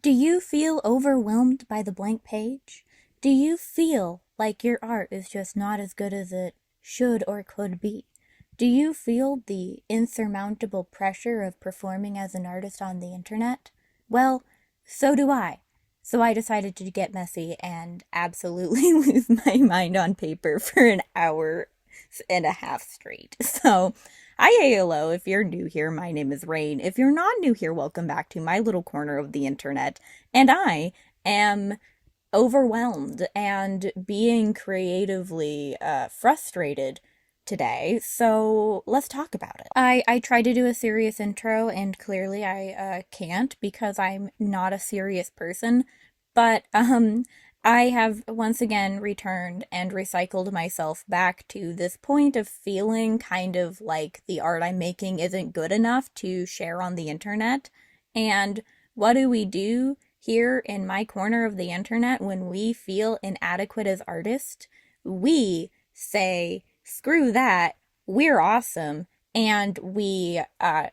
Do you feel overwhelmed by the blank page? Do you feel like your art is just not as good as it should or could be? Do you feel the insurmountable pressure of performing as an artist on the internet? Well, so do I. So I decided to get messy and absolutely lose my mind on paper for an hour and a half straight. So, hi, hello. If you're new here, my name is Rain. If you're not new here, welcome back to my little corner of the internet. And I am overwhelmed and being creatively frustrated today. So let's talk about it. I tried to do a serious intro, and clearly I can't because I'm not a serious person. But I have once again returned and recycled myself back to this point of feeling kind of like the art I'm making isn't good enough to share on the internet. And what do we do here in my corner of the internet when we feel inadequate as artists? We say, screw that, we're awesome, and we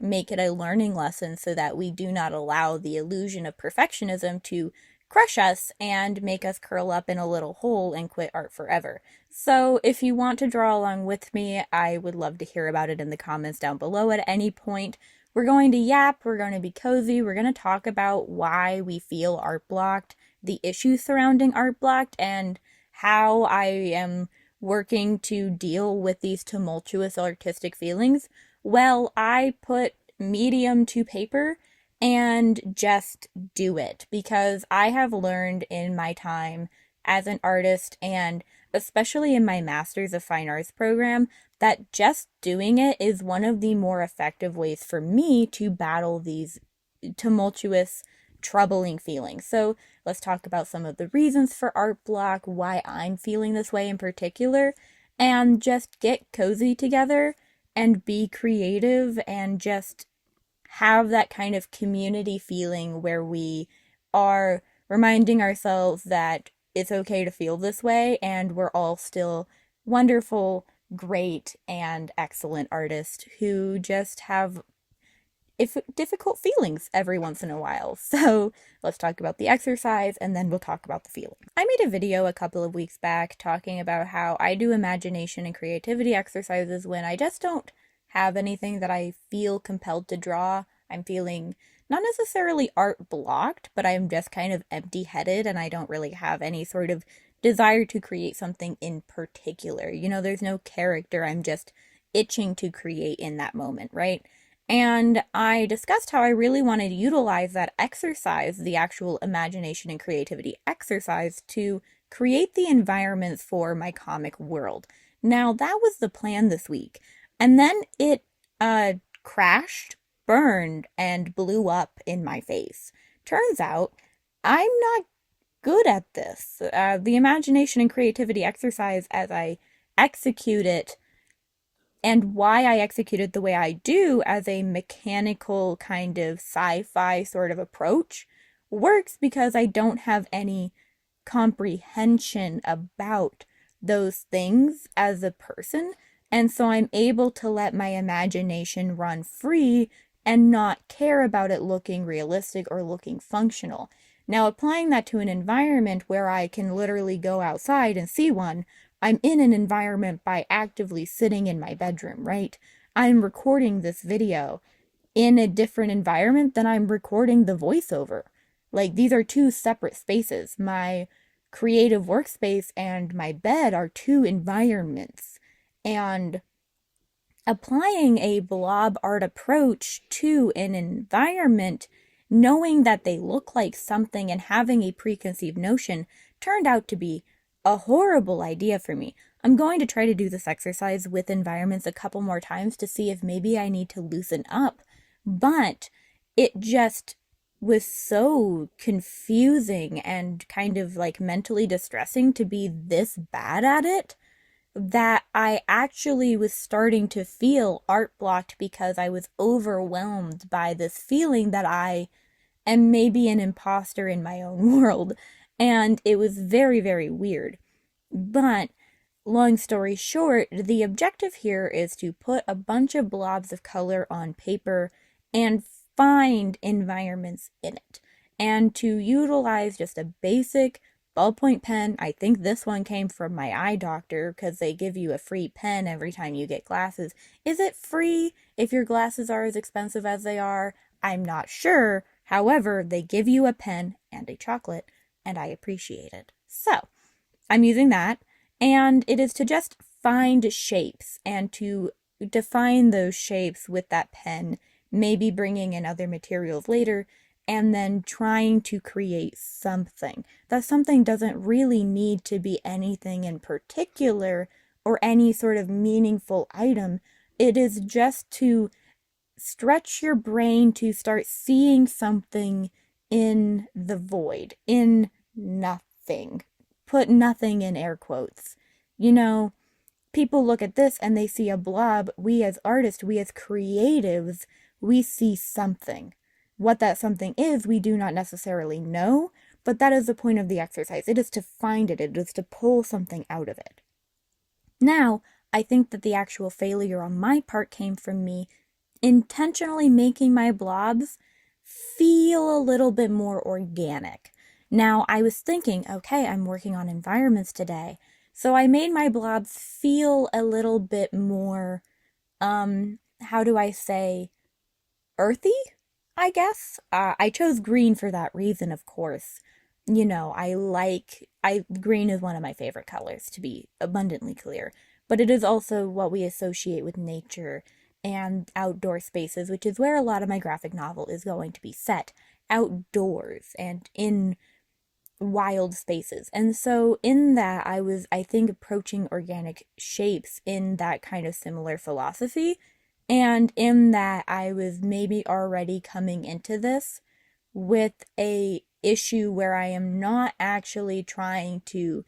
make it a learning lesson so that we do not allow the illusion of perfectionism to crush us and make us curl up in a little hole and quit art forever. So if you want to draw along with me, I would love to hear about it in the comments down below at any point. We're going to yap, we're going to be cozy, we're going to talk about why we feel art blocked, the issues surrounding art blocked, and how I am working to deal with these tumultuous artistic feelings. Well, I put medium to paper and just do it because I have learned in my time as an artist and especially in my Master's of Fine Arts program that just doing it is one of the more effective ways for me to battle these tumultuous, troubling feelings. So let's talk about some of the reasons for art block, why I'm feeling this way in particular, and just get cozy together and be creative and just have that kind of community feeling where we are reminding ourselves that it's okay to feel this way and we're all still wonderful, great, and excellent artists who just have difficult feelings every once in a while. So let's talk about the exercise and then we'll talk about the feelings. I made a video a couple of weeks back talking about how I do imagination and creativity exercises when I just don't have anything that I feel compelled to draw. I'm feeling not necessarily art blocked, but I'm just kind of empty-headed and I don't really have any sort of desire to create something in particular. You know, there's no character. I'm just itching to create in that moment, right? And I discussed how I really wanted to utilize that exercise, the actual imagination and creativity exercise, to create the environments for my comic world. Now, that was the plan this week. And then it crashed, burned, and blew up in my face. Turns out, I'm not good at this. The imagination and creativity exercise as I execute it and why I execute it the way I do as a mechanical kind of sci-fi sort of approach works because I don't have any comprehension about those things as a person. And so I'm able to let my imagination run free and not care about it looking realistic or looking functional. Now, applying that to an environment where I can literally go outside and see one, I'm in an environment by actively sitting in my bedroom, right? I'm recording this video in a different environment than I'm recording the voiceover. Like, these are two separate spaces. My creative workspace and my bed are two environments. And applying a blob art approach to an environment, knowing that they look like something and having a preconceived notion, turned out to be a horrible idea for me. I'm going to try to do this exercise with environments a couple more times to see if maybe I need to loosen up. But it just was so confusing and kind of like mentally distressing to be this bad at it that I actually was starting to feel art blocked because I was overwhelmed by this feeling that I am maybe an imposter in my own world. And it was very, very weird. But long story short, the objective here is to put a bunch of blobs of color on paper and find environments in it. and to utilize just a basic ballpoint pen. I think this one came from my eye doctor because they give you a free pen every time you get glasses. Is it free if your glasses are as expensive as they are? I'm not sure. However, they give you a pen and a chocolate, and I appreciate it. So, I'm using that, and it is to just find shapes and to define those shapes with that pen, maybe bringing in other materials later, and then trying to create something. That something doesn't really need to be anything in particular or any sort of meaningful item. It is just to stretch your brain to start seeing something in the void, in nothing. Put nothing in air quotes. You know, people look at this and they see a blob. We as artists, we as creatives, we see something. What that something is, we do not necessarily know, but that is the point of the exercise. It is to find it. It is to pull something out of it. Now, I think that the actual failure on my part came from me intentionally making my blobs feel a little bit more organic. Now, I was thinking, okay, I'm working on environments today, so I made my blobs feel a little bit more, how do I say, earthy, I guess? I chose green for that reason, of course. You know, green is one of my favorite colors, to be abundantly clear, but it is also what we associate with nature and outdoor spaces, which is where a lot of my graphic novel is going to be set, outdoors and in wild spaces. And so in that, I was, I think, approaching organic shapes in that kind of similar philosophy. And in that, I was maybe already coming into this with a issue where I am not actually trying to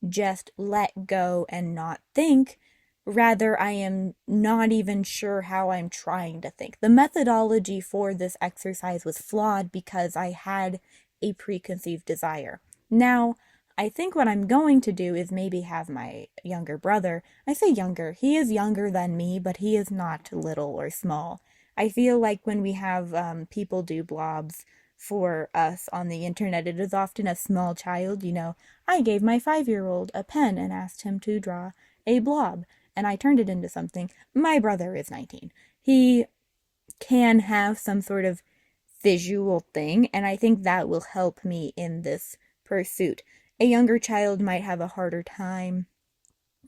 just let go and not think. Rather, I am not even sure how I'm trying to think. The methodology for this exercise was flawed because I had a preconceived desire. Now, I think what I'm going to do is maybe have my younger brother, I say younger, he is younger than me, but he is not little or small. I feel like when we have people do blobs for us on the internet, it is often a small child. You know, I gave my 5-year-old a pen and asked him to draw a blob, and I turned it into something. My brother is 19. He can have some sort of visual thing, and I think that will help me in this pursuit. A younger child might have a harder time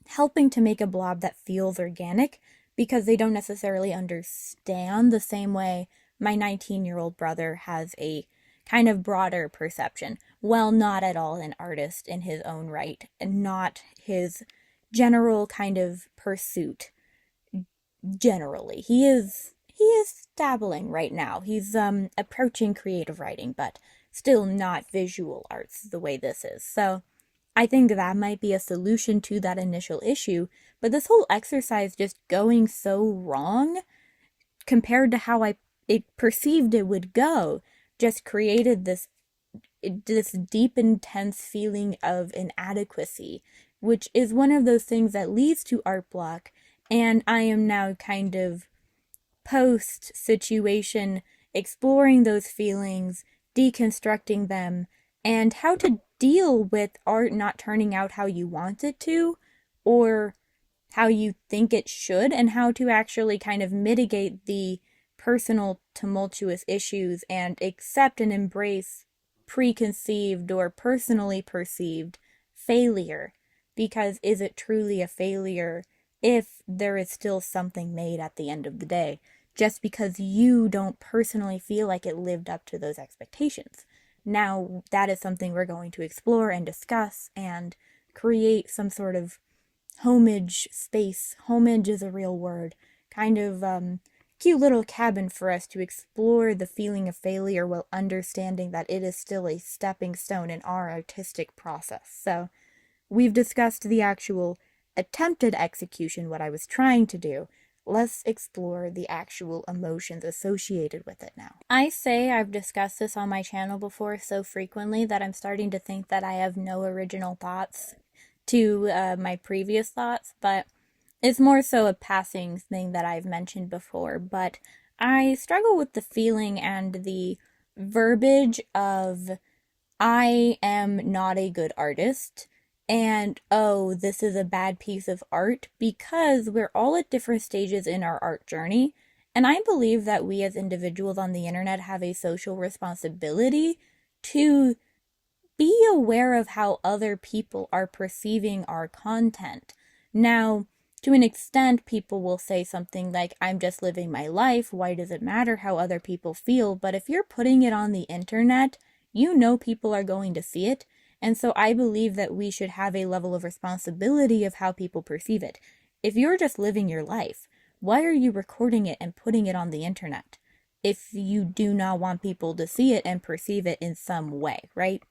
helping to make a blob that feels organic because they don't necessarily understand the same way my 19-year-old brother has a kind of broader perception. Well, not at all an artist in his own right, and not his general kind of pursuit. Generally, he is dabbling right now. He's approaching creative writing, but still not visual arts the way this is. So I think that might be a solution to that initial issue, but this whole exercise just going so wrong compared to how I perceived it would go just created this deep, intense feeling of inadequacy, which is one of those things that leads to art block. And I am now kind of post situation exploring those feelings, deconstructing them, and how to deal with art not turning out how you want it to, or how you think it should, and how to actually kind of mitigate the personal tumultuous issues and accept and embrace preconceived or personally perceived failure. Because is it truly a failure if there is still something made at the end of the day, just because you don't personally feel like it lived up to those expectations? Now, that is something we're going to explore and discuss and create some sort of homage space. Homage is a real word. Kind of cute little cabin for us to explore the feeling of failure while understanding that it is still a stepping stone in our artistic process. So, we've discussed the actual attempted execution, what I was trying to do. Let's explore the actual emotions associated with it now. I say I've discussed this on my channel before so frequently that I'm starting to think that I have no original thoughts to my previous thoughts, but it's more so a passing thing that I've mentioned before. But I struggle with the feeling and the verbiage of I am not a good artist and oh, this is a bad piece of art, because we're all at different stages in our art journey. And I believe that we as individuals on the internet have a social responsibility to be aware of how other people are perceiving our content. Now, to an extent, people will say something like, I'm just living my life, why does it matter how other people feel? But if you're putting it on the internet, you know people are going to see it. And so I believe that we should have a level of responsibility of how people perceive it. If you're just living your life, why are you recording it and putting it on the internet if you do not want people to see it and perceive it in some way, right?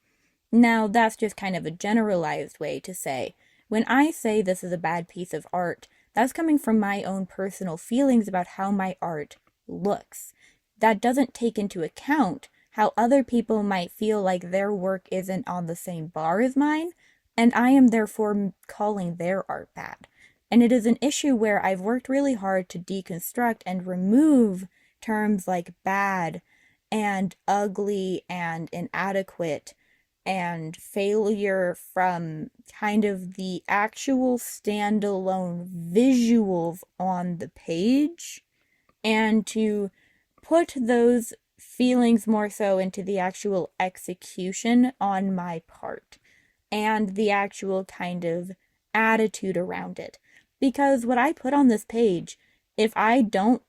Now, that's just kind of a generalized way to say, when I say this is a bad piece of art, that's coming from my own personal feelings about how my art looks. That doesn't take into account how other people might feel like their work isn't on the same bar as mine, and I am therefore calling their art bad. And it is an issue where I've worked really hard to deconstruct and remove terms like bad and ugly and inadequate and failure from kind of the actual standalone visuals on the page, and to put those feelings more so into the actual execution on my part and the actual kind of attitude around it. Because what I put on this page, if I don't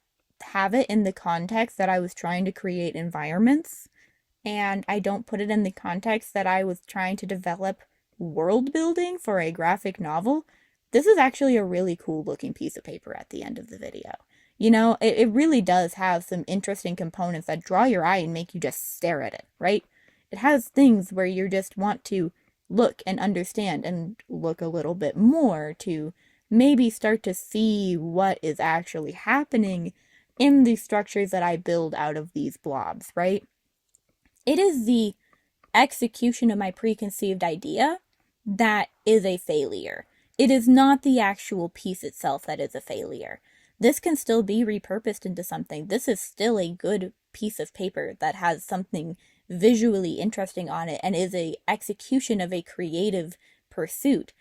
have it in the context that I was trying to create environments, and I don't put it in the context that I was trying to develop world building for a graphic novel, this is actually a really cool looking piece of paper at the end of the video. You know, it really does have some interesting components that draw your eye and make you just stare at it, right? It has things where you just want to look and understand and look a little bit more to maybe start to see what is actually happening in the structures that I build out of these blobs, right? It is the execution of my preconceived idea that is a failure. It is not the actual piece itself that is a failure. This can still be repurposed into something. This is still a good piece of paper that has something visually interesting on it and is a execution of a creative pursuit.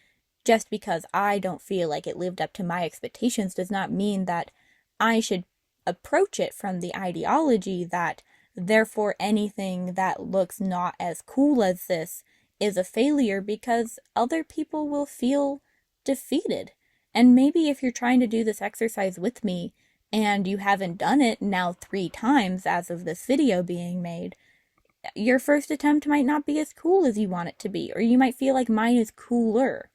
Just because I don't feel like it lived up to my expectations does not mean that I should approach it from the ideology that therefore anything that looks not as cool as this is a failure, because other people will feel defeated. And maybe if you're trying to do this exercise with me and you haven't done it now 3 times as of this video being made, your first attempt might not be as cool as you want it to be, or you might feel like mine is cooler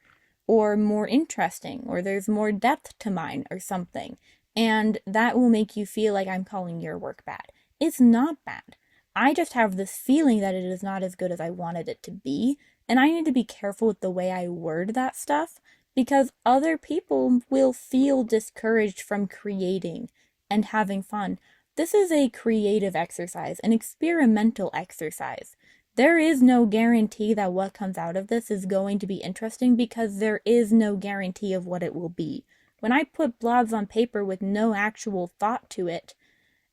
or more interesting, or there's more depth to mine or something, and that will make you feel like I'm calling your work bad. It's not bad. I just have this feeling that it is not as good as I wanted it to be, and I need to be careful with the way I word that stuff, because other people will feel discouraged from creating and having fun. This is a creative exercise, an experimental exercise. There is no guarantee that what comes out of this is going to be interesting, because there is no guarantee of what it will be. When I put blobs on paper with no actual thought to it,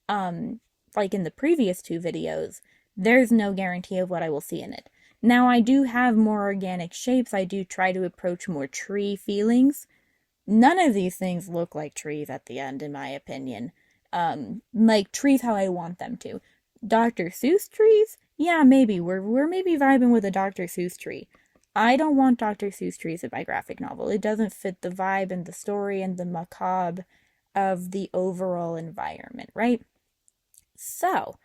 like in the previous 2 videos, there's no guarantee of what I will see in it. Now, I do have more organic shapes. I do try to approach more tree feelings. None of these things look like trees at the end, in my opinion. Like trees how I want them to. Dr. Seuss trees? Yeah, maybe. We're maybe vibing with a Dr. Seuss tree. I don't want Dr. Seuss trees in my graphic novel. It doesn't fit the vibe and the story and the macabre of the overall environment, right? So,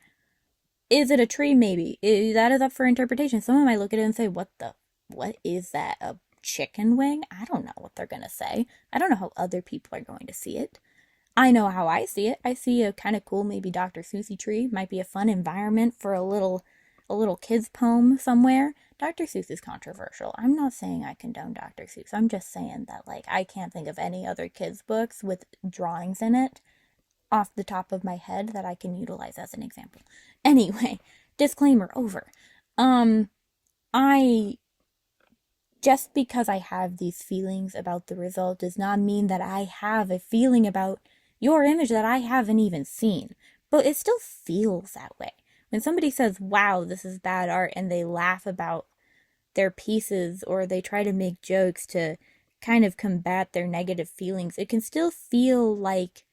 is it a tree? Maybe. That is up for interpretation. Someone might look at it and say, what is that? A chicken wing? I don't know what they're going to say. I don't know how other people are going to see it. I know how I see it. I see a kind of cool, maybe Dr. Seussy tree. Might be a fun environment for a little kid's poem somewhere. Dr. Seuss is controversial. I'm not saying I condone Dr. Seuss. I'm just saying that, like, I can't think of any other kids' books with drawings in it off the top of my head that I can utilize as an example. Anyway, disclaimer over. Just because I have these feelings about the result does not mean that I have a feeling about your image that I haven't even seen. But it still feels that way. when somebody says, wow, this is bad art, and they laugh about their pieces or they try to make jokes to kind of combat their negative feelings, it can still feel like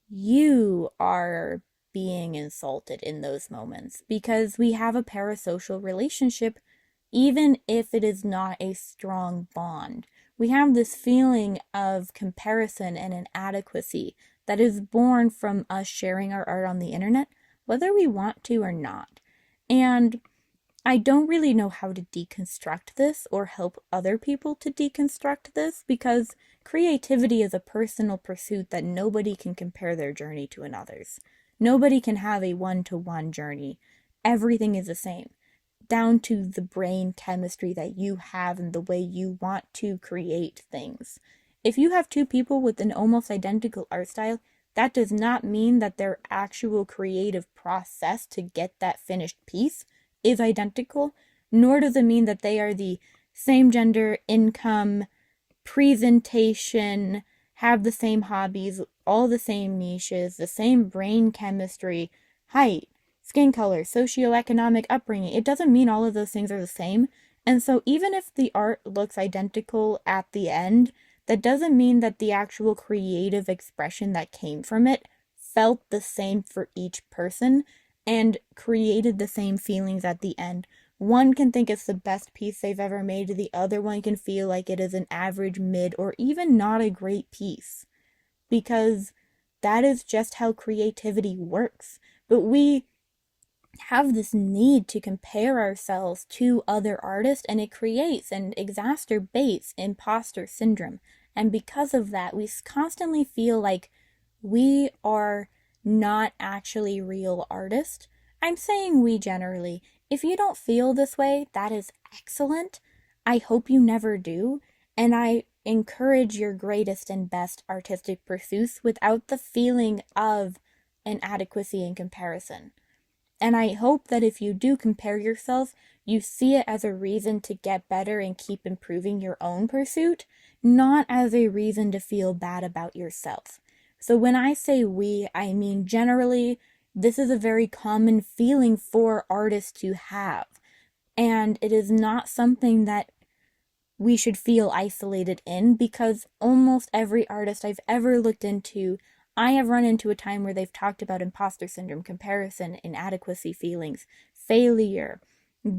you are being insulted in those moments because we have a parasocial relationship, even if it is not a strong bond. We have this feeling of comparison and inadequacy that is born from us sharing our art on the internet, whether we want to or not. And I don't really know how to deconstruct this or help other people to deconstruct this because creativity is a personal pursuit that nobody can compare their journey to another's. Nobody can have a one-to-one journey. Everything is the same, down to the brain chemistry that you have and the way you want to create things. If you have two people with an almost identical art style, that does not mean that their actual creative process to get that finished piece is identical, nor does it mean that they are the same gender, income, presentation, have the same hobbies, all the same niches, the same brain chemistry, height, skin color, socioeconomic upbringing. It doesn't mean all of those things are the same. And so even if the art looks identical at the end, that doesn't mean that the actual creative expression that came from it felt the same for each person and created the same feelings at the end. One can think it's the best piece they've ever made, the other one can feel like it is an average, mid, or even not a great piece. Because that is just how creativity works. But we have this need to compare ourselves to other artists, and it creates and exacerbates imposter syndrome. And because of that, we constantly feel like we are not actually real artists. I'm saying we generally. If you don't feel this way, that is excellent. I hope you never do. And I encourage your greatest and best artistic pursuits without the feeling of inadequacy and comparison. And I hope that if you do compare yourself, you see it as a reason to get better and keep improving your own pursuit, not as a reason to feel bad about yourself. So when I say we, I mean generally, this is a very common feeling for artists to have. And it is not something that we should feel isolated in, because almost every artist I've ever looked into, I have run into a time where they've talked about imposter syndrome, comparison, inadequacy feelings, failure,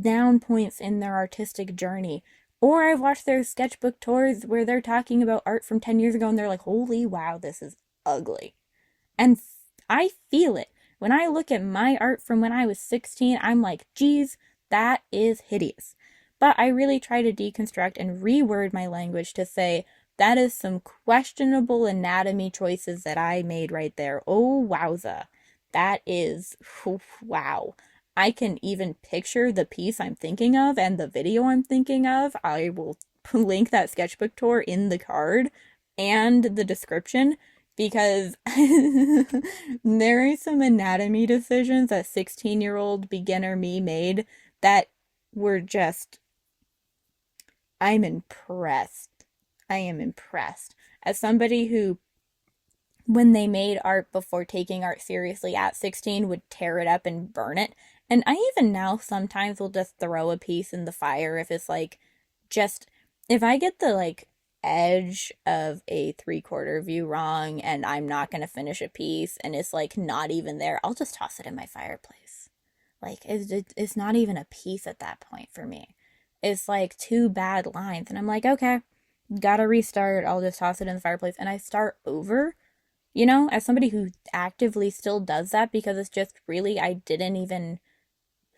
down points in their artistic journey. Or I've watched their sketchbook tours where they're talking about art from 10 years ago and they're like, holy wow, this is ugly. And I feel it. When I look at my art from when I was 16, I'm like, geez, that is hideous. But I really try to deconstruct and reword my language to say, that is some questionable anatomy choices that I made right there. Oh, wowza. That is, wow. I can even picture the piece I'm thinking of and the video I'm thinking of. I will link that sketchbook tour in the card and the description, because there are some anatomy decisions that 16-year-old beginner me made that were just, I'm impressed. I am impressed. As somebody who, when they made art before taking art seriously at 16, would tear it up and burn it. And I even now sometimes will just throw a piece in the fire if it's like, just, if I get the like edge of a 3/4 view wrong and I'm not going to finish a piece and it's like not even there, I'll just toss it in my fireplace. Like, it's not even a piece at that point for me. It's like 2 bad lines and I'm like, okay, gotta restart, I'll just toss it in the fireplace and I start over. You know, as somebody who actively still does that, because it's just really, I didn't even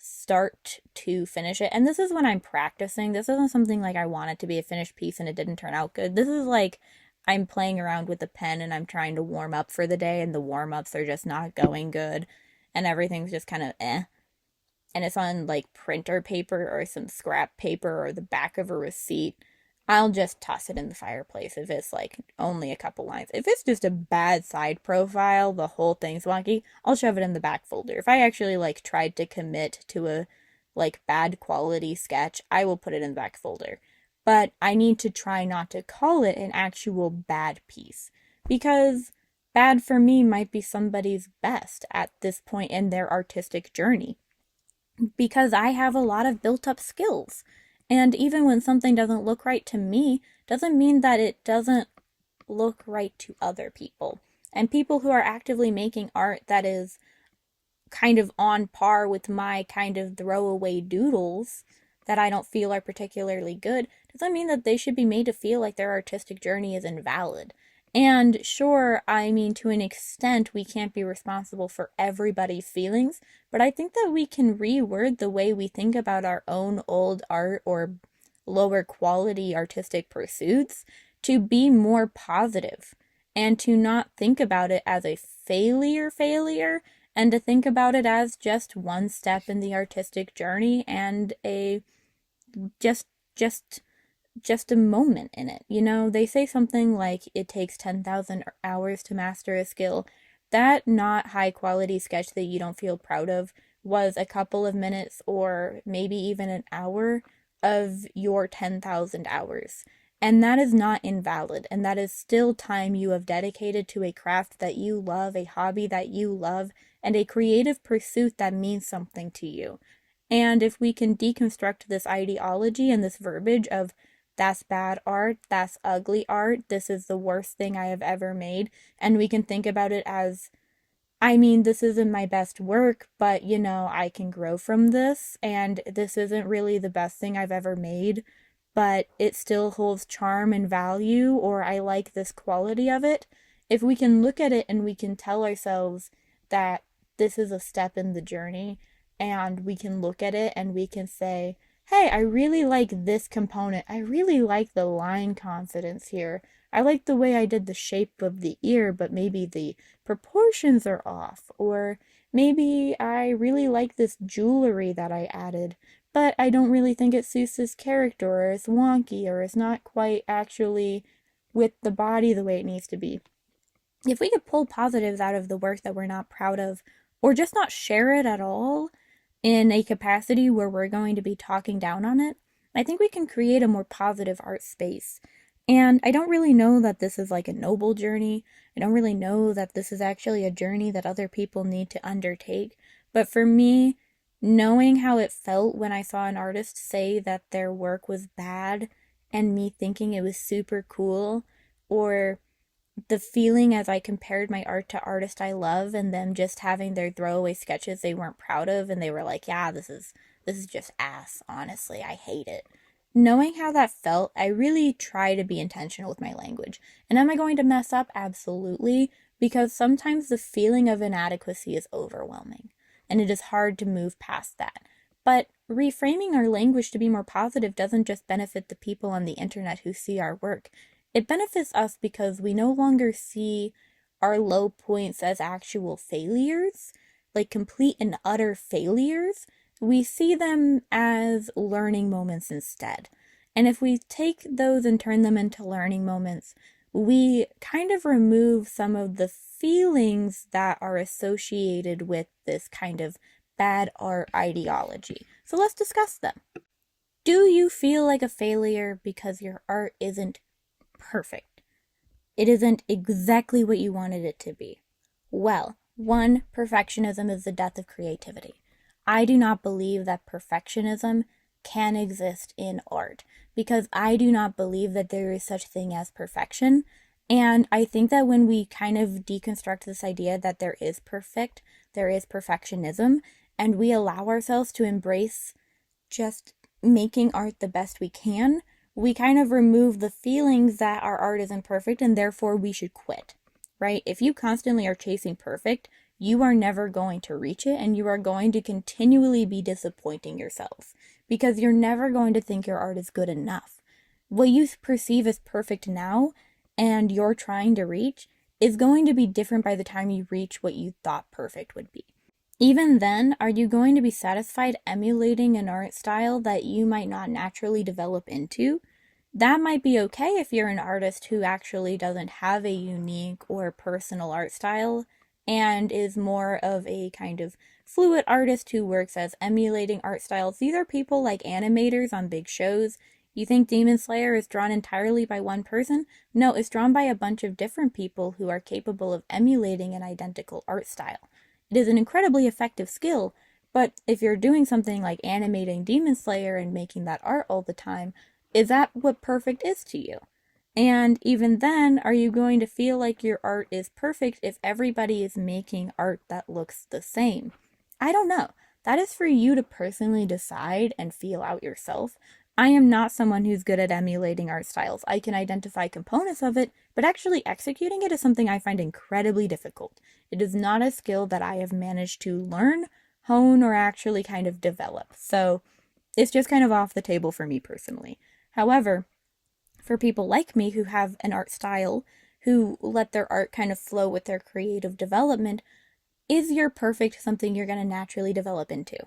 start to finish it. And this is when I'm practicing. This isn't something like I want it to be a finished piece and it didn't turn out good. This is like I'm playing around with the pen and I'm trying to warm up for the day and the warm-ups are just not going good and everything's just kind of eh. And it's on like printer paper or some scrap paper or the back of a receipt. I'll just toss it in the fireplace if it's like only a couple lines. If it's just a bad side profile, the whole thing's wonky, I'll shove it in the back folder. If I actually like tried to commit to a like bad quality sketch, I will put it in the back folder. But I need to try not to call it an actual bad piece, because bad for me might be somebody's best at this point in their artistic journey. because I have a lot of built up skills. And even when something doesn't look right to me, doesn't mean that it doesn't look right to other people. And people who are actively making art that is kind of on par with my kind of throwaway doodles that I don't feel are particularly good, doesn't mean that they should be made to feel like their artistic journey is invalid. And sure, I mean, to an extent, we can't be responsible for everybody's feelings, but I think that we can reword the way we think about our own old art or lower quality artistic pursuits to be more positive and to not think about it as a failure and to think about it as just one step in the artistic journey and a just just just a moment in it. You know, they say something like it takes 10,000 hours to master a skill. That not high quality sketch that you don't feel proud of was a couple of minutes or maybe even an hour of your 10,000 hours. And that is not invalid, and that is still time you have dedicated to a craft that you love, a hobby that you love, and a creative pursuit that means something to you. And if we can deconstruct this ideology and this verbiage of that's bad art, that's ugly art, this is the worst thing I have ever made, and we can think about it as, I mean, this isn't my best work, but you know, I can grow from this, and this isn't really the best thing I've ever made, but it still holds charm and value, or I like this quality of it. If we can look at it and we can tell ourselves that this is a step in the journey, and we can look at it and we can say, hey, I really like this component. I really like the line confidence here. I like the way I did the shape of the ear, but maybe the proportions are off. Or maybe I really like this jewelry that I added, but I don't really think it suits this character, or it's wonky, or it's not quite actually with the body the way it needs to be. If we could pull positives out of the work that we're not proud of, or just not share it at all in a capacity where we're going to be talking down on it, I think we can create a more positive art space. And I don't really know that this is like a noble journey. I don't really know that this is actually a journey that other people need to undertake. But for me, knowing how it felt when I saw an artist say that their work was bad and me thinking it was super cool, or the feeling as I compared my art to artists I love and them just having their throwaway sketches they weren't proud of and they were like, yeah, this is just ass, honestly, I hate it. Knowing how that felt, I really try to be intentional with my language. And am I going to mess up? Absolutely, because sometimes the feeling of inadequacy is overwhelming and it is hard to move past that. But reframing our language to be more positive doesn't just benefit the people on the internet who see our work. It benefits us because we no longer see our low points as actual failures, like complete and utter failures. We see them as learning moments instead. And if we take those and turn them into learning moments, we kind of remove some of the feelings that are associated with this kind of bad art ideology. So let's discuss them. Do you feel like a failure because your art isn't perfect? It isn't exactly what you wanted it to be. Well, one, perfectionism is the death of creativity. I do not believe that perfectionism can exist in art because I do not believe that there is such thing as perfection. And I think that when we kind of deconstruct this idea that there is perfect, there is perfectionism, and we allow ourselves to embrace just making art the best we can, we kind of remove the feelings that our art isn't perfect and therefore we should quit, right? If you constantly are chasing perfect, you are never going to reach it and you are going to continually be disappointing yourself because you're never going to think your art is good enough. What you perceive as perfect now and you're trying to reach is going to be different by the time you reach what you thought perfect would be. Even then, are you going to be satisfied emulating an art style that you might not naturally develop into? That might be okay if you're an artist who actually doesn't have a unique or personal art style and is more of a kind of fluid artist who works as emulating art styles. These are people like animators on big shows. You think Demon Slayer is drawn entirely by one person? No, it's drawn by a bunch of different people who are capable of emulating an identical art style. It is an incredibly effective skill, But if you're doing something like animating Demon Slayer and making that art all the time, is that what perfect is to you? And even then, are you going to feel like your art is perfect if everybody is making art that looks the same? I don't know. That is for you to personally decide and feel out yourself. I am not someone who's good at emulating art styles. I can identify components of it, but actually executing it is something I find incredibly difficult. It is not a skill that I have managed to learn, hone, or actually kind of develop. So it's just kind of off the table for me personally. However, for people like me who have an art style, who let their art kind of flow with their creative development, is your perfect something you're going to naturally develop into?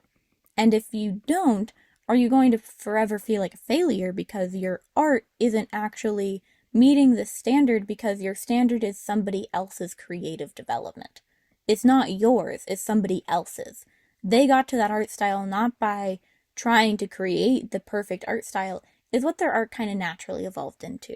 And if you don't, are you going to forever feel like a failure because your art isn't actually meeting the standard because your standard is somebody else's creative development? It's not yours, it's somebody else's. They got to that art style not by trying to create the perfect art style, is what their art kind of naturally evolved into.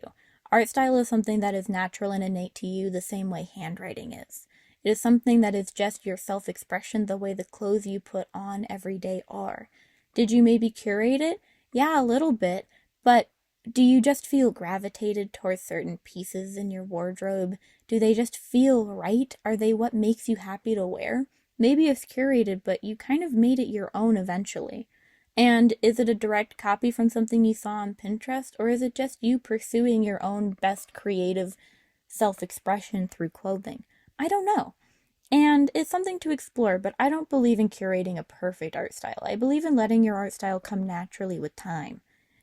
Art style is something that is natural and innate to you the same way handwriting is. It is something that is just your self-expression the way the clothes you put on every day are. Did you maybe curate it? Yeah, a little bit, but do you just feel gravitated towards certain pieces in your wardrobe? Do they just feel right? Are they what makes you happy to wear? Maybe it's curated, but you kind of made it your own eventually. And is it a direct copy from something you saw on Pinterest, or is it just you pursuing your own best creative self-expression through clothing? I don't know. And it's something to explore, but I don't believe in curating a perfect art style. I believe in letting your art style come naturally with time.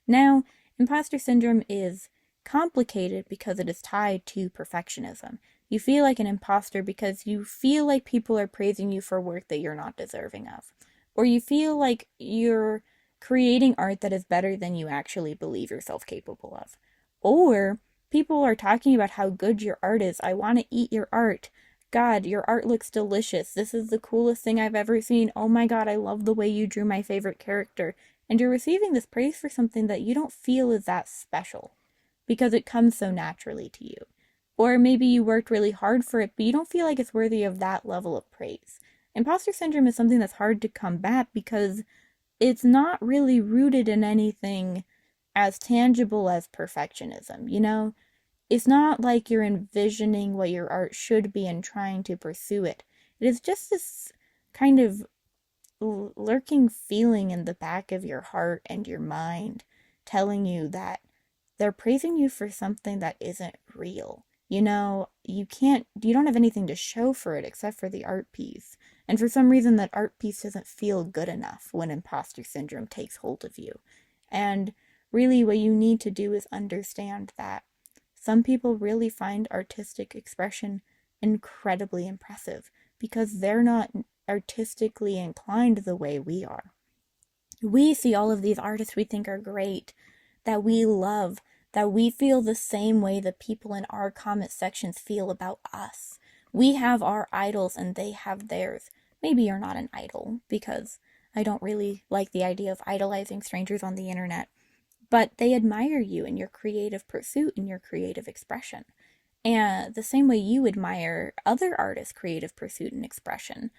Now, imposter syndrome is complicated because it is tied to perfectionism. You feel like an imposter because you feel like people are praising you for work that you're not deserving of. Or you feel like you're creating art that is better than you actually believe yourself capable of. Or people are talking about how good your art is. I want to eat your art. God, your art looks delicious. This is the coolest thing I've ever seen. Oh my God, I love the way you drew my favorite character. And you're receiving this praise for something that you don't feel is that special because it comes so naturally to you. Or maybe you worked really hard for it, but you don't feel like it's worthy of that level of praise. Imposter syndrome is something that's hard to combat because it's not really rooted in anything as tangible as perfectionism, you know? It's not like you're envisioning what your art should be and trying to pursue it. It is just this kind of lurking feeling in the back of your heart and your mind telling you that they're praising you for something that isn't real. You know, you don't have anything to show for it except for the art piece. And for some reason, that art piece doesn't feel good enough when imposter syndrome takes hold of you. And really, what you need to do is understand that some people really find artistic expression incredibly impressive because they're not artistically inclined the way we are. We see all of these artists we think are great, that we love, that we feel the same way the people in our comment sections feel about us. We have our idols and they have theirs. Maybe you're not an idol because I don't really like the idea of idolizing strangers on the internet. But they admire you in your creative pursuit and your creative expression. And the same way you admire other artists' creative pursuit and expression.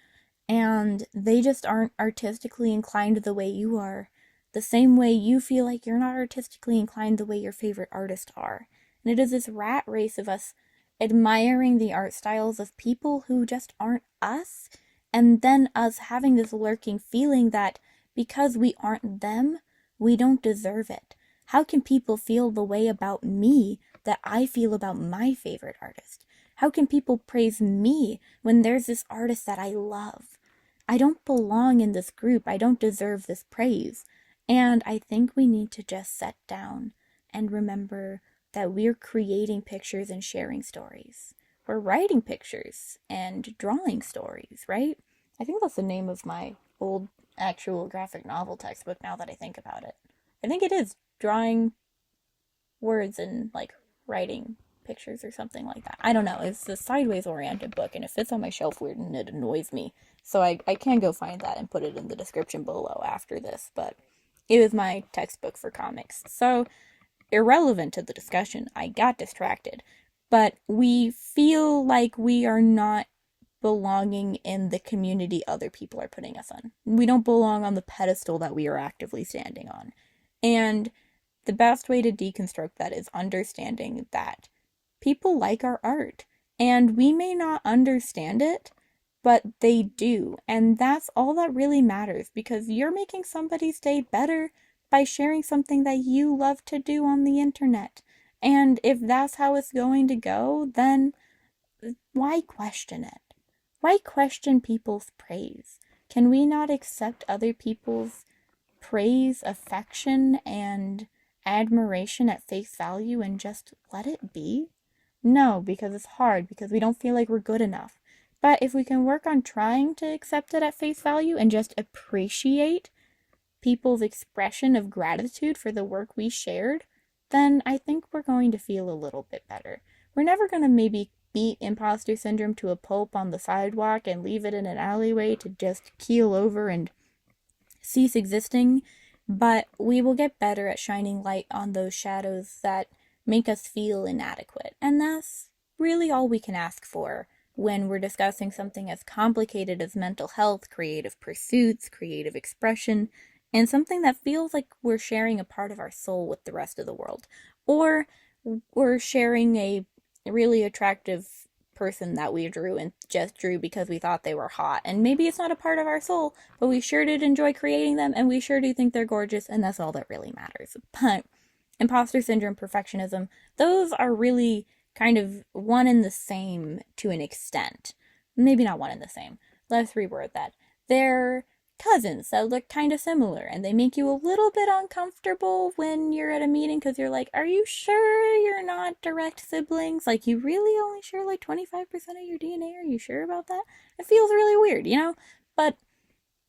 And they just aren't artistically inclined the way you are. The same way you feel like you're not artistically inclined the way your favorite artists are. And it is this rat race of us admiring the art styles of people who just aren't us. And then us having this lurking feeling that because we aren't them, we don't deserve it. How can people feel the way about me that I feel about my favorite artist? How can people praise me when there's this artist that I love? I don't belong in this group. I don't deserve this praise. And I think we need to just sit down and remember that we're creating pictures and sharing stories. We're writing pictures and drawing stories, right? I think that's the name of my old actual graphic novel textbook now that I think about it. I think it is drawing words and like writing pictures or something like that. I don't know. It's a sideways oriented book and it fits on my shelf weird and it annoys me. So I can go find that and put it in the description below after this. But it was my textbook for comics. So irrelevant to the discussion. I got distracted. But we feel like we are not belonging in the community other people are putting us on. We don't belong on the pedestal that we are actively standing on. And the best way to deconstruct that is understanding that people like our art, and we may not understand it, but they do. And that's all that really matters, because you're making somebody's day better by sharing something that you love to do on the internet. And if that's how it's going to go, then why question it? Why question people's praise? Can we not accept other people's praise, affection, and admiration at face value and just let it be? No, because it's hard, because we don't feel like we're good enough. But if we can work on trying to accept it at face value and just appreciate people's expression of gratitude for the work we shared, then I think we're going to feel a little bit better. We're never going to maybe beat imposter syndrome to a pulp on the sidewalk and leave it in an alleyway to just keel over and cease existing, but we will get better at shining light on those shadows that make us feel inadequate. And that's really all we can ask for when we're discussing something as complicated as mental health, creative pursuits, creative expression, and something that feels like we're sharing a part of our soul with the rest of the world. Or we're sharing a really attractive person that we drew and just drew because we thought they were hot. And maybe it's not a part of our soul, but we sure did enjoy creating them, and we sure do think they're gorgeous, and that's all that really matters. But imposter syndrome, perfectionism, those are really kind of one and the same to an extent. Maybe not one and the same. Let's reword that. They're cousins that look kind of similar, and they make you a little bit uncomfortable when you're at a meeting because you're like, are you sure you're not direct siblings? Like, you really only share like 25% of your DNA? Are you sure about that? It feels really weird, you know? But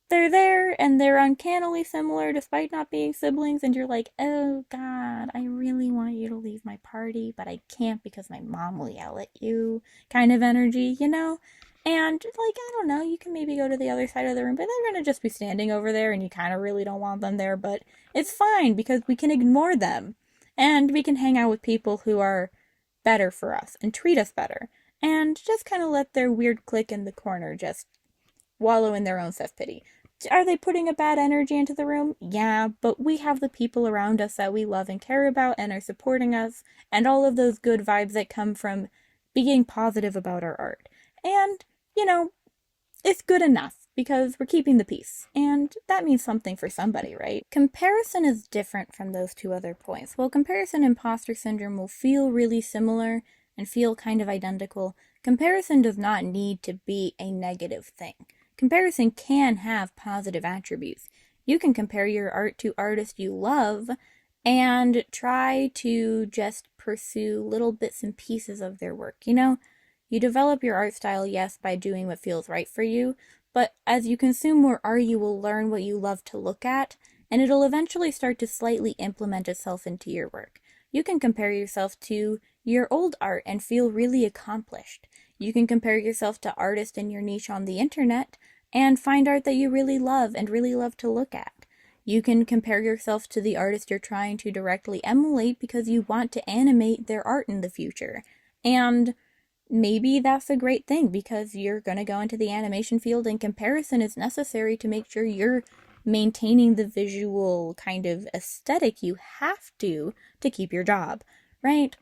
they're there, and they're uncannily similar despite not being siblings, and you're like, oh god, I really want you to leave my party, but I can't because my mom will yell at you kind of energy, you know? And, like, I don't know, you can maybe go to the other side of the room, but they're gonna just be standing over there, and you kind of really don't want them there, but it's fine, because we can ignore them, and we can hang out with people who are better for us, and treat us better, and just kind of let their weird clique in the corner just wallow in their own self-pity. Are they putting a bad energy into the room? Yeah, but we have the people around us that we love and care about and are supporting us, and all of those good vibes that come from being positive about our art. And, you know, it's good enough because we're keeping the peace, and that means something for somebody, right? Comparison is different from those two other points. While comparison and imposter syndrome will feel really similar and feel kind of identical, comparison does not need to be a negative thing. Comparison can have positive attributes. You can compare your art to artists you love and try to just pursue little bits and pieces of their work. You know, you develop your art style, yes, by doing what feels right for you, but as you consume more art, you will learn what you love to look at, and it'll eventually start to slightly implement itself into your work. You can compare yourself to your old art and feel really accomplished. You can compare yourself to artists in your niche on the internet and find art that you really love and really love to look at. You can compare yourself to the artist you're trying to directly emulate because you want to animate their art in the future. And maybe that's a great thing because you're going to go into the animation field, and comparison is necessary to make sure you're maintaining the visual kind of aesthetic you have to keep your job, right?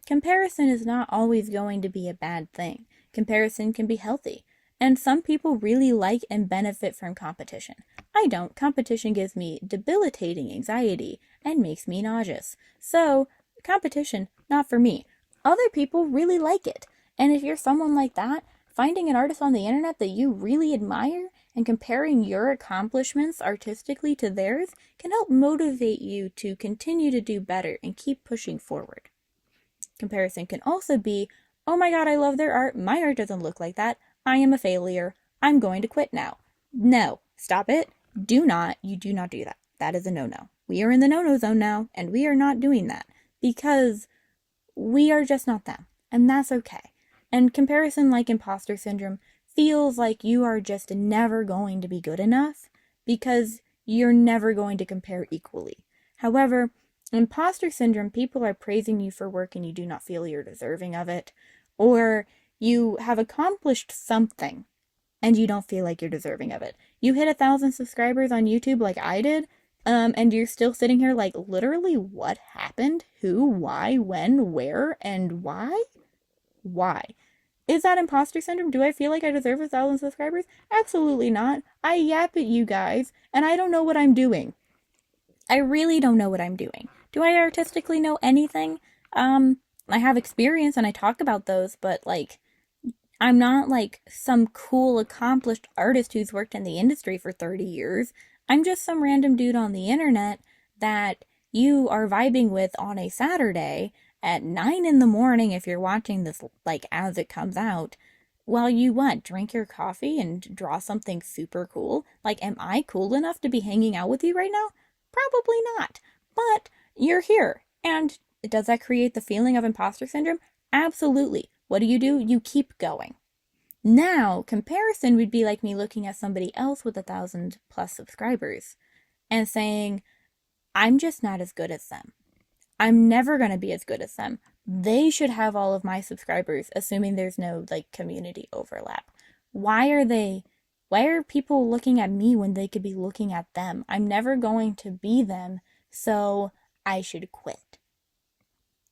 Comparison is not always going to be a bad thing. Comparison can be healthy. And some people really like and benefit from competition. I don't. Competition gives me debilitating anxiety and makes me nauseous. So, competition, not for me. Other people really like it. And if you're someone like that, finding an artist on the internet that you really admire and comparing your accomplishments artistically to theirs can help motivate you to continue to do better and keep pushing forward. Comparison can also be, oh my god, I love their art. My art doesn't look like that. I am a failure. I'm going to quit now. No, stop it. You do not do that. That is a no-no. We are in the no-no zone now, and we are not doing that because we are just not them, and that's okay. And comparison, like imposter syndrome, feels like you are just never going to be good enough because you're never going to compare equally. However, imposter syndrome, people are praising you for work and you do not feel you're deserving of it, or You have accomplished something and you don't feel like you're deserving of it. You hit 1,000 subscribers on YouTube like I did, and you're still sitting here like, literally, what happened? Who? Why? When? Where? And why? Why? Is that imposter syndrome? Do I feel like I deserve 1,000 subscribers? Absolutely not. I yap at you guys, and I don't know what I'm doing. I really don't know what I'm doing. Do I artistically know anything? I have experience and I talk about those, but like, I'm not like some cool, accomplished artist who's worked in the industry for 30 years. I'm just some random dude on the internet that you are vibing with on a Saturday at 9 in the morning if you're watching this like as it comes out. While you what? Drink your coffee and draw something super cool? Like, am I cool enough to be hanging out with you right now? Probably not. But you're here. And does that create the feeling of imposter syndrome? Absolutely. What do? You keep going. Now, comparison would be like me looking at somebody else with 1,000 plus subscribers and saying, I'm just not as good as them. I'm never going to be as good as them. They should have all of my subscribers, assuming there's no like community overlap. Why are people looking at me when they could be looking at them? I'm never going to be them, so I should quit.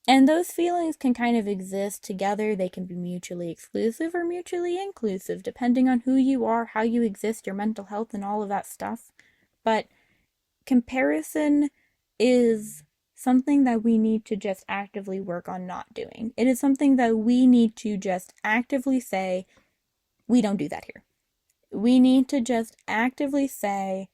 And those feelings can kind of exist together. They can be mutually exclusive or mutually inclusive, depending on who you are, how you exist, your mental health, and all of that stuff. But comparison is something that we need to just actively work on not doing. It is something that we need to just actively say, we don't do that here. We need to just actively say,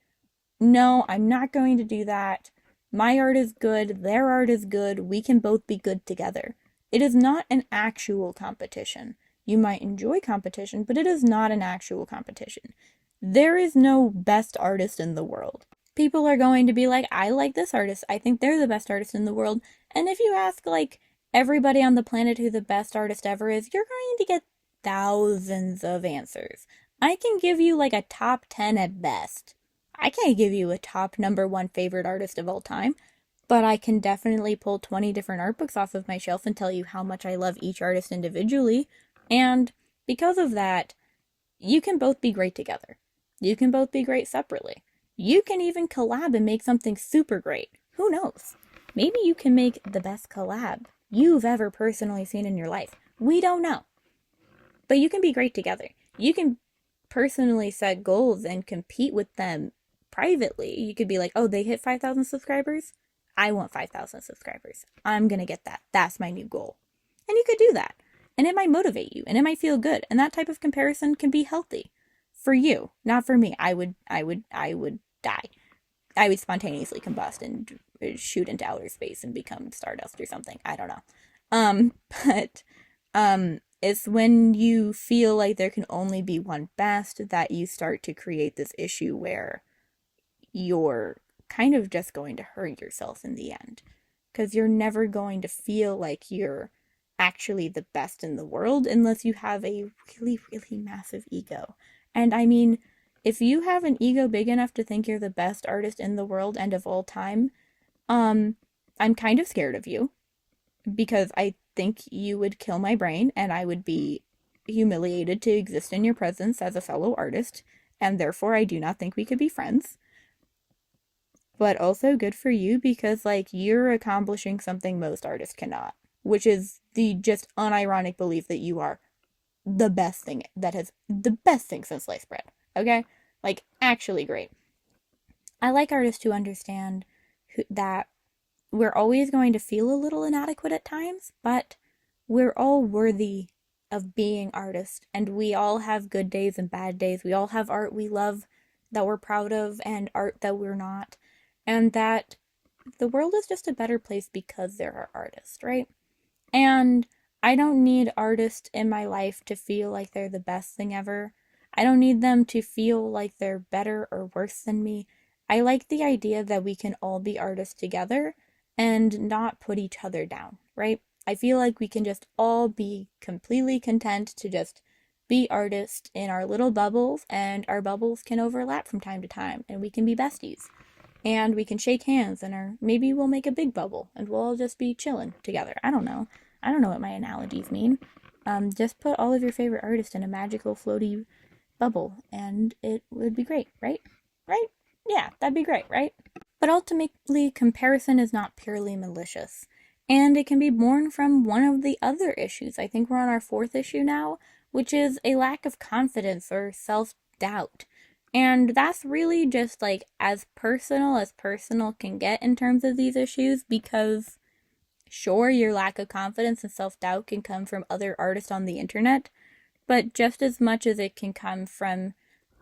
no, I'm not going to do that. My art is good, their art is good, we can both be good together. It is not an actual competition. You might enjoy competition, but it is not an actual competition. There is no best artist in the world. People are going to be like, I like this artist, I think they're the best artist in the world. And if you ask like everybody on the planet who the best artist ever is, you're going to get thousands of answers. I can give you like a top 10 at best. I can't give you a top #1 favorite artist of all time, but I can definitely pull 20 different art books off of my shelf and tell you how much I love each artist individually. And because of that, you can both be great together. You can both be great separately. You can even collab and make something super great. Who knows? Maybe you can make the best collab you've ever personally seen in your life. We don't know. But you can be great together. You can personally set goals and compete with them privately. You could be like, oh, they hit 5,000 subscribers? I want 5,000 subscribers. I'm going to get that. That's my new goal. And you could do that. And it might motivate you and it might feel good. And that type of comparison can be healthy for you, not for me. I would die. I would spontaneously combust and shoot into outer space and become stardust or something. I don't know. But it's when you feel like there can only be one best that you start to create this issue where you're kind of just going to hurt yourself in the end. Because you're never going to feel like you're actually the best in the world unless you have a really, really massive ego. And I mean, if you have an ego big enough to think you're the best artist in the world and of all time, I'm kind of scared of you because I think you would kill my brain and I would be humiliated to exist in your presence as a fellow artist, and therefore I do not think we could be friends. But also good for you because like you're accomplishing something most artists cannot, which is the just unironic belief that you are the best thing since sliced bread. Okay? Like, actually great. I like artists who understand that we're always going to feel a little inadequate at times, but we're all worthy of being artists, and we all have good days and bad days. We all have art we love that we're proud of and art that we're not, and that the world is just a better place because there are artists, right? And I don't need artists in my life to feel like they're the best thing ever. I don't need them to feel like they're better or worse than me. I like the idea that we can all be artists together and not put each other down, right? I feel like we can just all be completely content to just be artists in our little bubbles, and our bubbles can overlap from time to time, and we can be besties. And we can shake hands, and maybe we'll make a big bubble, and we'll all just be chilling together. I don't know. I don't know what my analogies mean. Just put all of your favorite artists in a magical floaty bubble and it would be great, right? Right? Yeah, that'd be great, right? But ultimately, comparison is not purely malicious. And it can be born from one of the other issues. I think we're on our fourth issue now, which is a lack of confidence or self-doubt. And that's really just like as personal can get in terms of these issues, because sure, your lack of confidence and self-doubt can come from other artists on the internet, but just as much as it can come from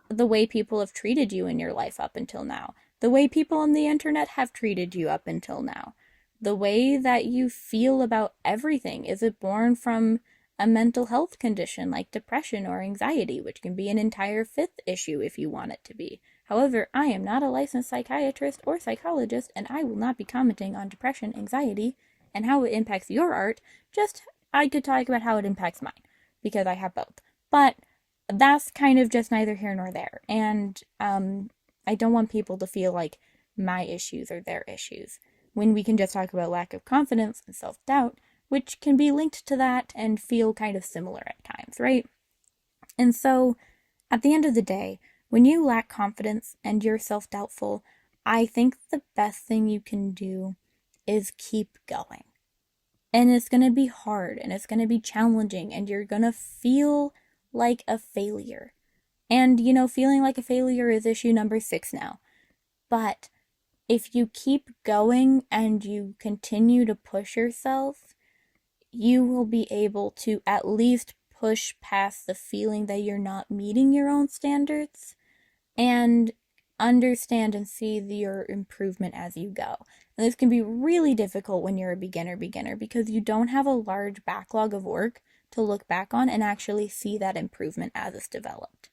the way people have treated you in your life up until now, the way people on the internet have treated you up until now, the way that you feel about everything. Is it born from a mental health condition like depression or anxiety, which can be an entire fifth issue if you want it to be? However, I am not a licensed psychiatrist or psychologist, and I will not be commenting on depression, anxiety, and how it impacts your art. Just, I could talk about how it impacts mine, because I have both. But that's kind of just neither here nor there. And I don't want people to feel like my issues are their issues, when we can just talk about lack of confidence and self-doubt, which can be linked to that and feel kind of similar at times, right? And so, at the end of the day, when you lack confidence and you're self-doubtful, I think the best thing you can do is keep going. And it's going to be hard, and it's going to be challenging, and you're going to feel like a failure. And, feeling like a failure is issue number 6 now. But if you keep going and you continue to push yourself, you will be able to at least push past the feeling that you're not meeting your own standards and understand and see your improvement as you go. And this can be really difficult when you're a beginner because you don't have a large backlog of work to look back on and actually see that improvement as it's developed.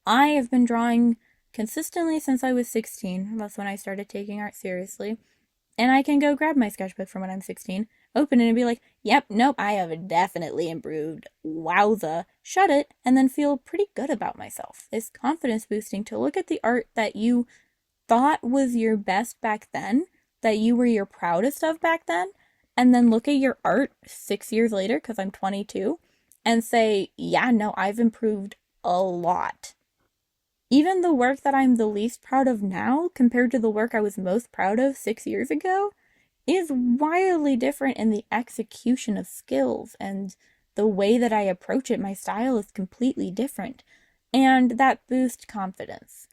I have been drawing consistently since I was 16. That's when I started taking art seriously. And I can go grab my sketchbook from when I'm 16, open it and be like, yep, nope, I have definitely improved. Wowza. Shut it, and then feel pretty good about myself. It's confidence boosting to look at the art that you thought was your best back then, that you were your proudest of back then, and then look at your art 6 years later, because I'm 22, and say, yeah, no, I've improved a lot. Even the work that I'm the least proud of now, compared to the work I was most proud of 6 years ago, is wildly different in the execution of skills, and the way that I approach it, my style is completely different. And that boosts confidence.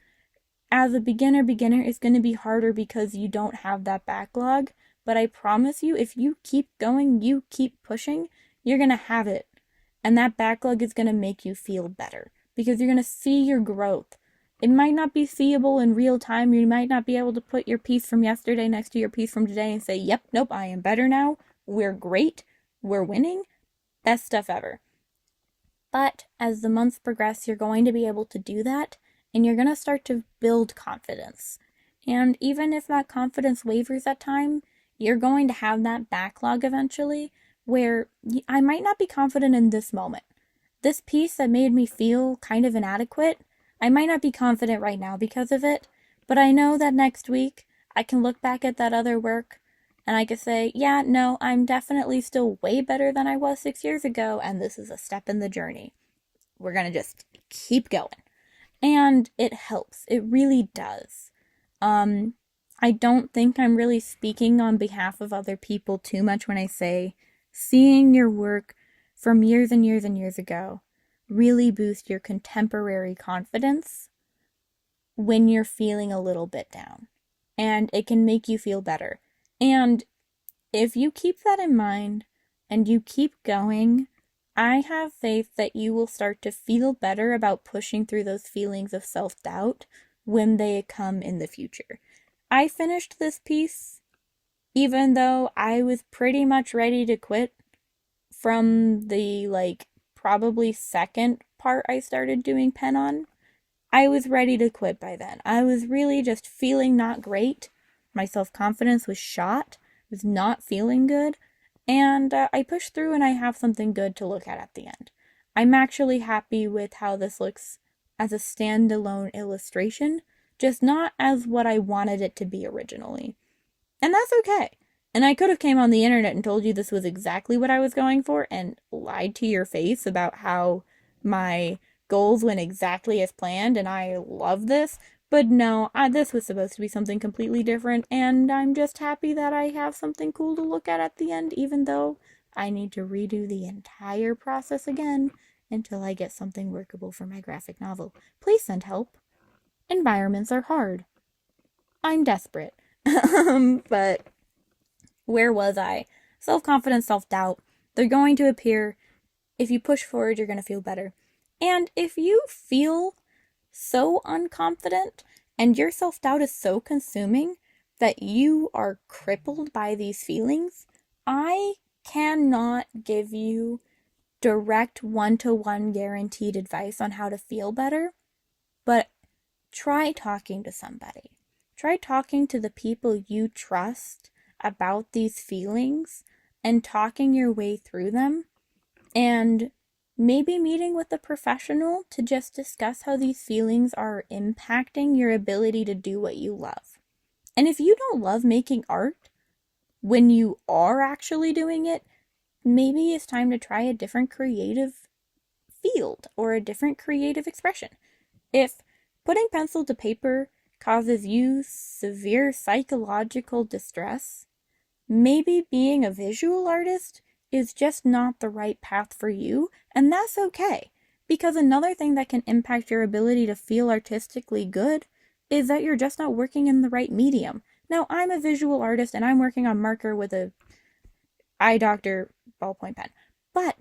As a beginner, it's going to be harder because you don't have that backlog, but I promise you, if you keep going, you keep pushing, you're going to have it. And that backlog is going to make you feel better, because you're going to see your growth. It might not be seeable in real time. You might not be able to put your piece from yesterday next to your piece from today and say, yep, nope, I am better now. We're great. We're winning. Best stuff ever. But as the months progress, you're going to be able to do that, and you're going to start to build confidence. And even if that confidence wavers at time, you're going to have that backlog eventually where I might not be confident in this moment. This piece that made me feel kind of inadequate, I might not be confident right now because of it, but I know that next week I can look back at that other work and I can say, yeah, no, I'm definitely still way better than I was 6 years ago, and this is a step in the journey. We're going to just keep going. And it helps. It really does. I don't think I'm really speaking on behalf of other people too much when I say seeing your work from years and years and years ago really boost your contemporary confidence when you're feeling a little bit down. And it can make you feel better. And if you keep that in mind and you keep going, I have faith that you will start to feel better about pushing through those feelings of self-doubt when they come in the future. I finished this piece even though I was pretty much ready to quit from the, probably second part I started doing pen on. I was ready to quit by then. I was really just feeling not great. My self-confidence was shot. I was not feeling good. And I pushed through and I have something good to look at the end. I'm actually happy with how this looks as a standalone illustration, just not as what I wanted it to be originally. And that's okay. And I could have came on the internet and told you this was exactly what I was going for and lied to your face about how my goals went exactly as planned and I love this. But no, this was supposed to be something completely different, and I'm just happy that I have something cool to look at the end, even though I need to redo the entire process again until I get something workable for my graphic novel. Please send help. Environments are hard. I'm desperate. But where was I? Self-confidence, self-doubt. They're going to appear. If you push forward, you're going to feel better. And if you feel so unconfident and your self-doubt is so consuming that you are crippled by these feelings, I cannot give you direct one-to-one guaranteed advice on how to feel better, but try talking to somebody. Try talking to the people you trust about these feelings and talking your way through them, and maybe meeting with a professional to just discuss how these feelings are impacting your ability to do what you love. And if you don't love making art when you are actually doing it, maybe it's time to try a different creative field or a different creative expression. If putting pencil to paper causes you severe psychological distress, maybe being a visual artist is just not the right path for you, and that's okay. Because another thing that can impact your ability to feel artistically good is that you're just not working in the right medium. Now, I'm a visual artist and I'm working on marker with a eye doctor ballpoint pen, but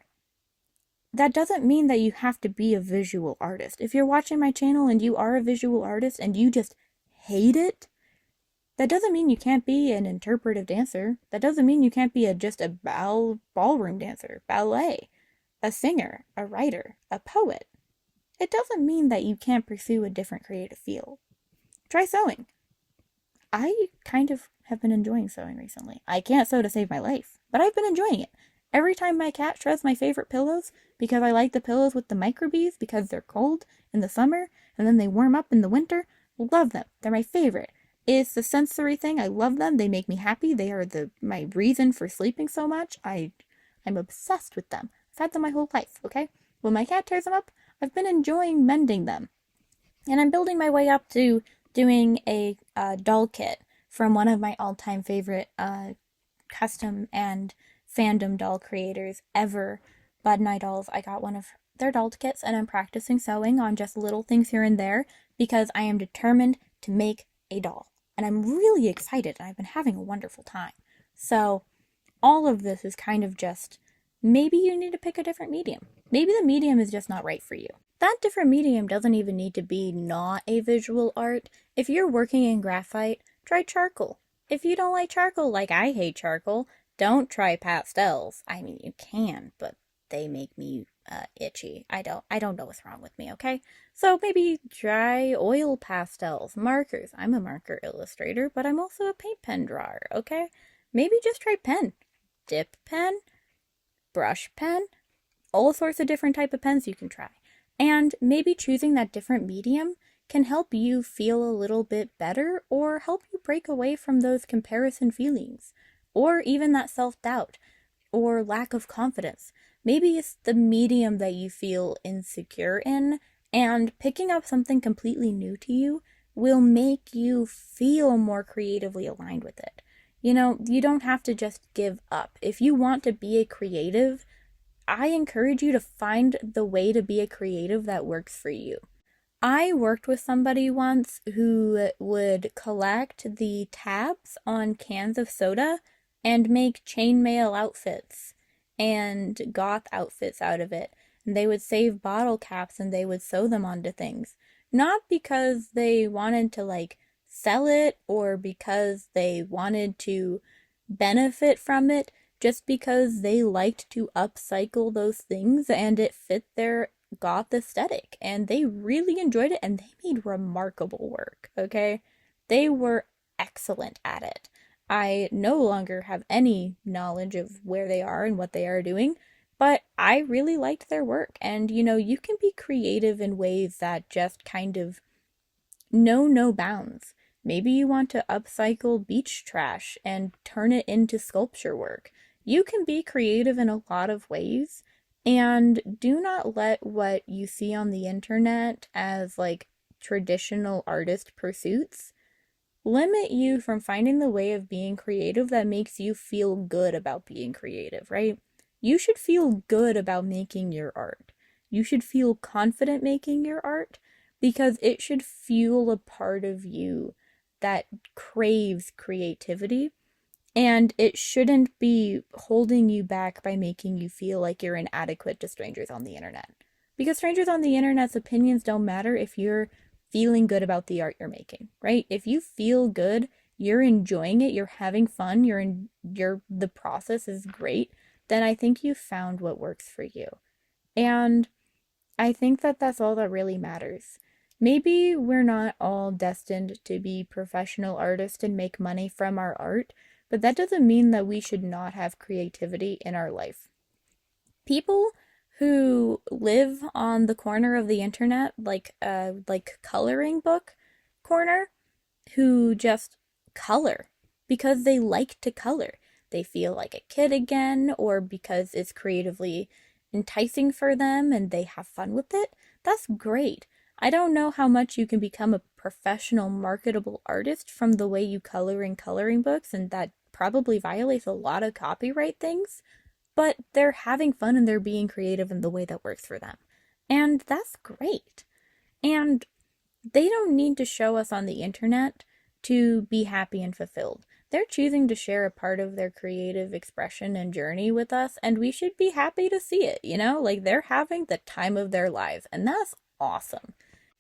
that doesn't mean that you have to be a visual artist. If you're watching my channel and you are a visual artist and you just hate it, that doesn't mean you can't be an interpretive dancer. That doesn't mean you can't be just a ballroom dancer, ballet, a singer, a writer, a poet. It doesn't mean that you can't pursue a different creative field. Try sewing. I kind of have been enjoying sewing recently. I can't sew to save my life, but I've been enjoying it. Every time my cat shreds my favorite pillows, because I like the pillows with the microbeads because they're cold in the summer and then they warm up in the winter, love them. They're my favorite. It's the sensory thing. I love them. They make me happy. They are my reason for sleeping so much. I'm obsessed with them. I've had them my whole life, okay? When my cat tears them up, I've been enjoying mending them. And I'm building my way up to doing a doll kit from one of my all-time favorite custom and fandom doll creators ever, Bud Nye Dolls. I got one of their doll kits and I'm practicing sewing on just little things here and there because I am determined to make a doll. And I'm really excited and I've been having a wonderful time. So all of this is kind of just, maybe you need to pick a different medium. Maybe the medium is just not right for you. That different medium doesn't even need to be not a visual art. If you're working in graphite, try charcoal. If you don't like charcoal, like I hate charcoal, don't try pastels. I mean, you can, but they make me itchy. I don't know what's wrong with me, okay? So maybe try oil pastels, markers. I'm a marker illustrator, but I'm also a paint pen drawer, okay? Maybe just try pen. Dip pen, brush pen, all sorts of different type of pens you can try. And maybe choosing that different medium can help you feel a little bit better or help you break away from those comparison feelings or even that self-doubt or lack of confidence. Maybe it's the medium that you feel insecure in, and picking up something completely new to you will make you feel more creatively aligned with it. You know, you don't have to just give up. If you want to be a creative, I encourage you to find the way to be a creative that works for you. I worked with somebody once who would collect the tabs on cans of soda and make chainmail outfits and goth outfits out of it. And they would save bottle caps and they would sew them onto things. Not because they wanted to sell it or because they wanted to benefit from it, just because they liked to upcycle those things and it fit their goth aesthetic. And they really enjoyed it and they made remarkable work, okay? They were excellent at it. I no longer have any knowledge of where they are and what they are doing, but I really liked their work. And, you can be creative in ways that just kind of know no bounds. Maybe you want to upcycle beach trash and turn it into sculpture work. You can be creative in a lot of ways, and do not let what you see on the internet as like traditional artist pursuits limit you from finding the way of being creative that makes you feel good about being creative, right? You should feel good about making your art. You should feel confident making your art because it should fuel a part of you that craves creativity, and it shouldn't be holding you back by making you feel like you're inadequate to strangers on the internet. Because strangers on the internet's opinions don't matter if you're feeling good about the art you're making, right? If you feel good, you're enjoying it, you're having fun, the process is great, then I think you've found what works for you. And I think that that's all that really matters. Maybe we're not all destined to be professional artists and make money from our art, but that doesn't mean that we should not have creativity in our life. People who live on the corner of the internet, like coloring book corner, who just color because they like to color. They feel like a kid again, or because it's creatively enticing for them and they have fun with it. That's great. I don't know how much you can become a professional marketable artist from the way you color in coloring books, and that probably violates a lot of copyright things, but they're having fun and they're being creative in the way that works for them. And that's great. And they don't need to show us on the internet to be happy and fulfilled. They're choosing to share a part of their creative expression and journey with us, and we should be happy to see it, you know? Like, they're having the time of their lives, and that's awesome.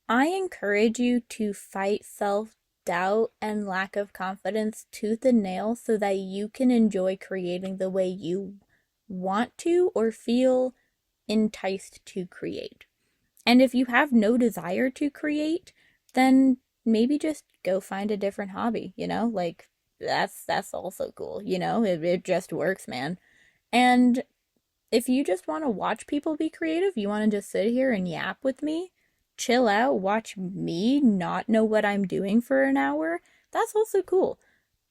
I encourage you to fight self-doubt and lack of confidence tooth and nail so that you can enjoy creating the way you want to or feel enticed to create. And if you have no desire to create, then maybe just go find a different hobby, you know? Like, that's also cool, you know? It just works, man. And if you just want to watch people be creative, you want to just sit here and yap with me, chill out, watch me not know what I'm doing for an hour, that's also cool.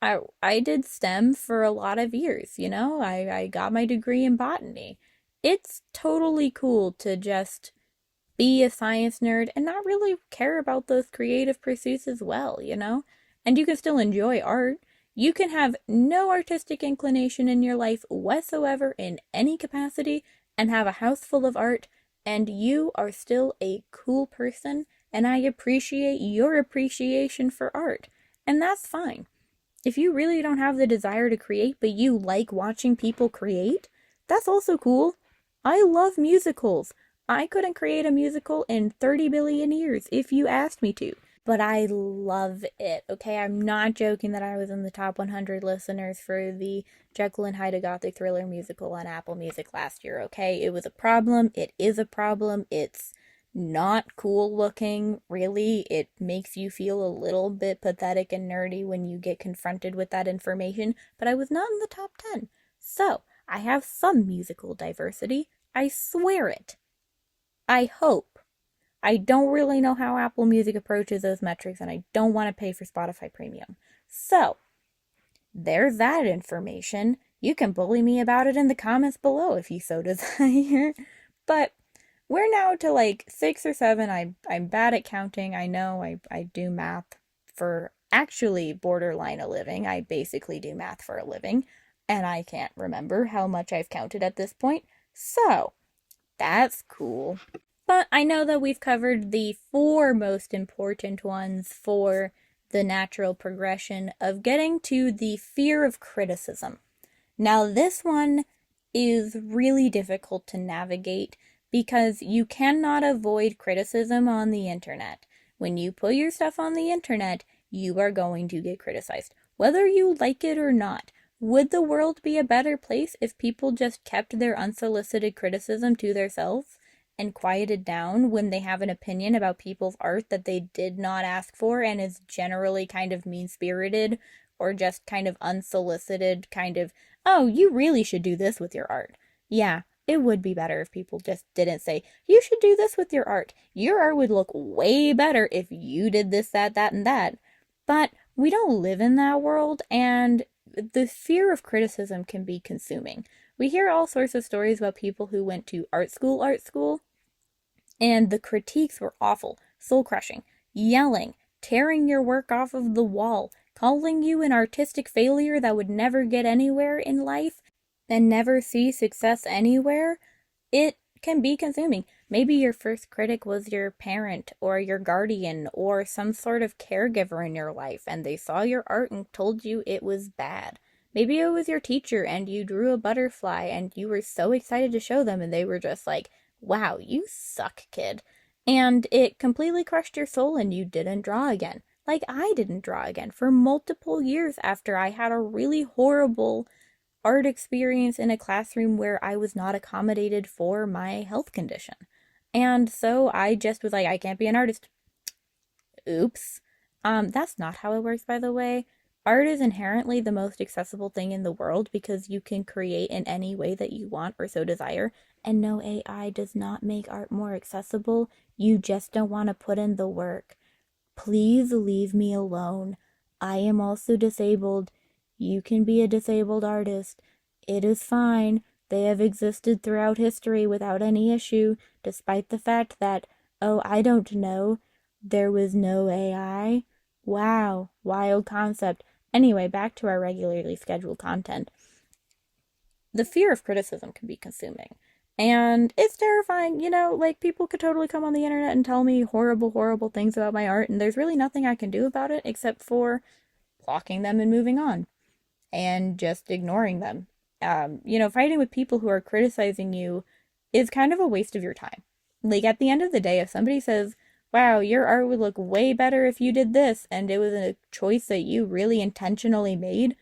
I did STEM for a lot of years, you know? I got my degree in botany. It's totally cool to just be a science nerd and not really care about those creative pursuits as well, you know? And you can still enjoy art. You can have no artistic inclination in your life whatsoever in any capacity and have a house full of art, and you are still a cool person, and I appreciate your appreciation for art. And that's fine. If you really don't have the desire to create, but you like watching people create, that's also cool. I love musicals. I couldn't create a musical in 30 billion years if you asked me to, but I love it, okay? I'm not joking that I was in the top 100 listeners for the Jekyll and Hyde Gothic Thriller musical on Apple Music last year, okay? It was a problem. It is a problem. It's not cool looking, really. It makes you feel a little bit pathetic and nerdy when you get confronted with that information, but I was not in the top 10. So, I have some musical diversity. I swear it. I hope. I don't really know how Apple Music approaches those metrics, and I don't want to pay for Spotify Premium. So, there's that information. You can bully me about it in the comments below if you so desire. But we're now to like 6 or 7. I'm bad at counting. I know I do math for actually borderline a living. I basically do math for a living, and I can't remember how much I've counted at this point. So, that's cool. But I know that we've covered the 4 most important ones for the natural progression of getting to the fear of criticism. Now, this one is really difficult to navigate because you cannot avoid criticism on the internet. When you put your stuff on the internet, you are going to get criticized, whether you like it or not. Would the world be a better place if people just kept their unsolicited criticism to themselves and quieted down when they have an opinion about people's art that they did not ask for and is generally kind of mean-spirited or just kind of unsolicited, kind of, oh, you really should do this with your art? Yeah, it would be better if people just didn't say, you should do this with your art. Your art would look way better if you did this, that, and that. But we don't live in that world, and the fear of criticism can be consuming. We hear all sorts of stories about people who went to art school, and the critiques were awful, soul crushing, yelling, tearing your work off of the wall, calling you an artistic failure that would never get anywhere in life and never see success anywhere. It can be consuming. Maybe your first critic was your parent or your guardian or some sort of caregiver in your life, and they saw your art and told you it was bad. Maybe it was your teacher and you drew a butterfly and you were so excited to show them and they were just like, wow, you suck, kid. And it completely crushed your soul and you didn't draw again. Like I didn't draw again for multiple years after I had a really horrible art experience in a classroom where I was not accommodated for my health condition. And so I just was like, I can't be an artist. Oops. That's not how it works, by the way. Art is inherently the most accessible thing in the world because you can create in any way that you want or so desire. And no, AI does not make art more accessible. You just don't want to put in the work. Please leave me alone. I am also disabled. You can be a disabled artist. It is fine. They have existed throughout history without any issue, despite the fact that, oh, I don't know, there was no AI. Wow, wild concept. Anyway, back to our regularly scheduled content. The fear of criticism can be consuming. And it's terrifying, like people could totally come on the internet and tell me horrible, horrible things about my art, and there's really nothing I can do about it except for blocking them and moving on and just ignoring them. Fighting with people who are criticizing you is kind of a waste of your time. Like at the end of the day, if somebody says, wow, your art would look way better if you did this, and it was a choice that you really intentionally made,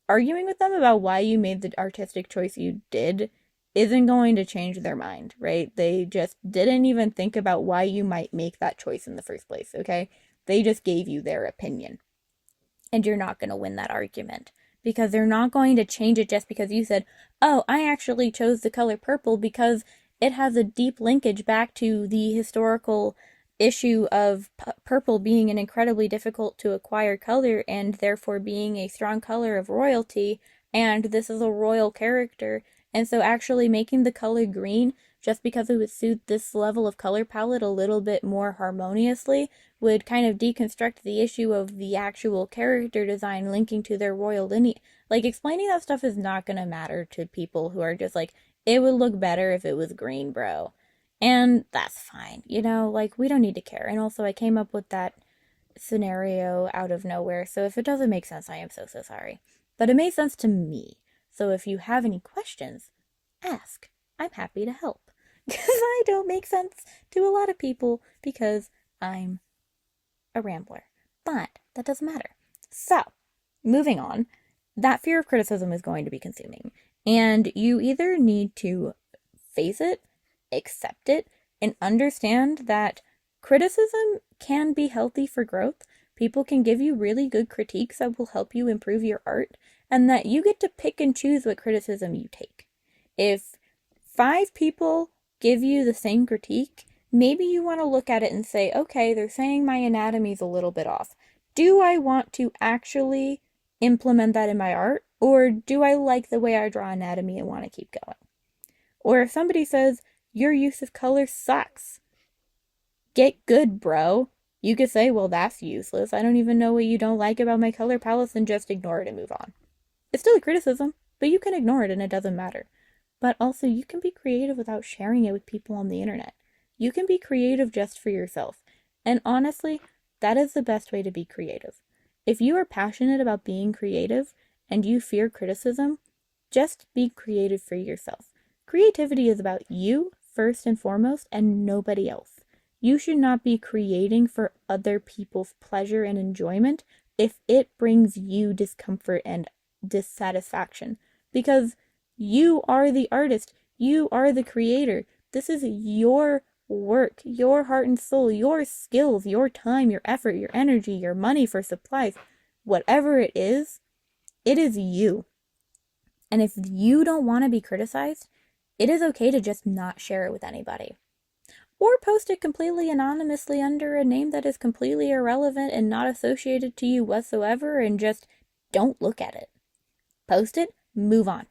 arguing with them about why you made the artistic choice you did isn't going to change their mind, right? They just didn't even think about why you might make that choice in the first place, okay? They just gave you their opinion. And you're not going to win that argument because they're not going to change it just because you said, oh, I actually chose the color purple because it has a deep linkage back to the historical issue of purple being an incredibly difficult to acquire color and therefore being a strong color of royalty, and this is a royal character, and so actually making the color green just because it would suit this level of color palette a little bit more harmoniously would kind of deconstruct the issue of the actual character design linking to their royal lineage. Like, explaining that stuff is not going to matter to people who are just like, it would look better if it was green, bro. And that's fine, like, we don't need to care. And also, I came up with that scenario out of nowhere, so if it doesn't make sense, I am so sorry. But it made sense to me. So if you have any questions, ask. I'm happy to help. Because I don't make sense to a lot of people because I'm a rambler. But that doesn't matter. So, moving on, that fear of criticism is going to be consuming. And you either need to face it, accept it, and understand that criticism can be healthy for growth. People can give you really good critiques that will help you improve your art, and that you get to pick and choose what criticism you take. If 5 people give you the same critique, maybe you want to look at it and say, okay, they're saying my anatomy's a little bit off. Do I want to actually implement that in my art, or do I like the way I draw anatomy and want to keep going? Or if somebody says, your use of color sucks, get good, bro. You could say, well, that's useless. I don't even know what you don't like about my color palettes, and just ignore it and move on. It's still a criticism, but you can ignore it and it doesn't matter. But also, you can be creative without sharing it with people on the internet. You can be creative just for yourself. And honestly, that is the best way to be creative. If you are passionate about being creative and you fear criticism, just be creative for yourself. Creativity is about you first and foremost and nobody else. You should not be creating for other people's pleasure and enjoyment if it brings you discomfort and dissatisfaction, because you are the artist, you are the creator. This is your work, your heart and soul, your skills, your time, your effort, your energy, your money for supplies, whatever it is you. And if you don't want to be criticized, it is okay to just not share it with anybody. or post it completely anonymously under a name that is completely irrelevant and not associated to you whatsoever, and just don't look at it. Post it, move on.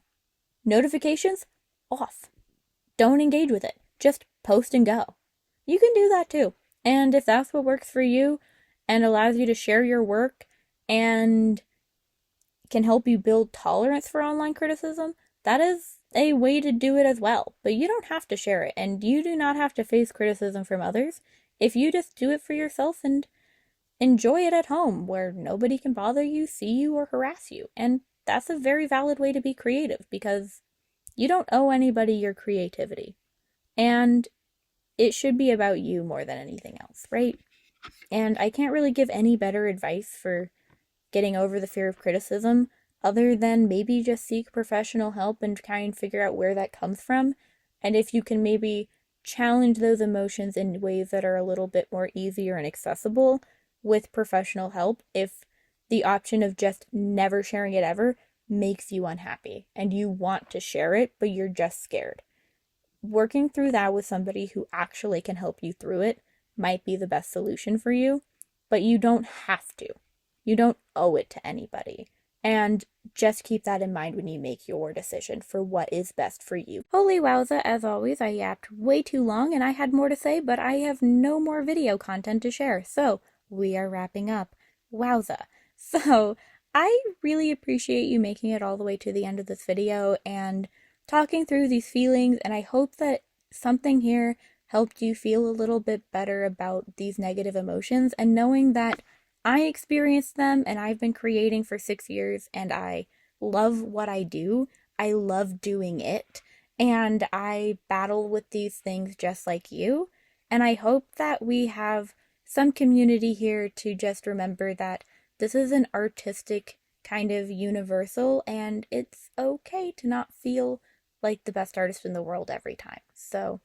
Notifications, off. Don't engage with it. Just post and go. You can do that too. And if that's what works for you and allows you to share your work and can help you build tolerance for online criticism, that is a way to do it as well. But you don't have to share it, and you do not have to face criticism from others if you just do it for yourself and enjoy it at home where nobody can bother you, see you, or harass you. And that's a very valid way to be creative, because you don't owe anybody your creativity. And it should be about you more than anything else, right? And I can't really give any better advice for getting over the fear of criticism other than maybe just seek professional help and try and figure out where that comes from. And if you can maybe challenge those emotions in ways that are a little bit more easier and accessible with professional help, if the option of just never sharing it ever makes you unhappy and you want to share it, but you're just scared. Working through that with somebody who actually can help you through it might be the best solution for you, but you don't have to. You don't owe it to anybody. And just keep that in mind when you make your decision for what is best for you. Holy wowza, as always, I yapped way too long and I had more to say, but I have no more video content to share. So we are wrapping up. Wowza. So I really appreciate you making it all the way to the end of this video and talking through these feelings, and I hope that something here helped you feel a little bit better about these negative emotions, and knowing that I experienced them and I've been creating for 6 years and I love what I do. I love doing it, and I battle with these things just like you. And I hope that we have some community here to just remember that this is an artistic kind of universal, and it's okay to not feel like the best artist in the world every time. So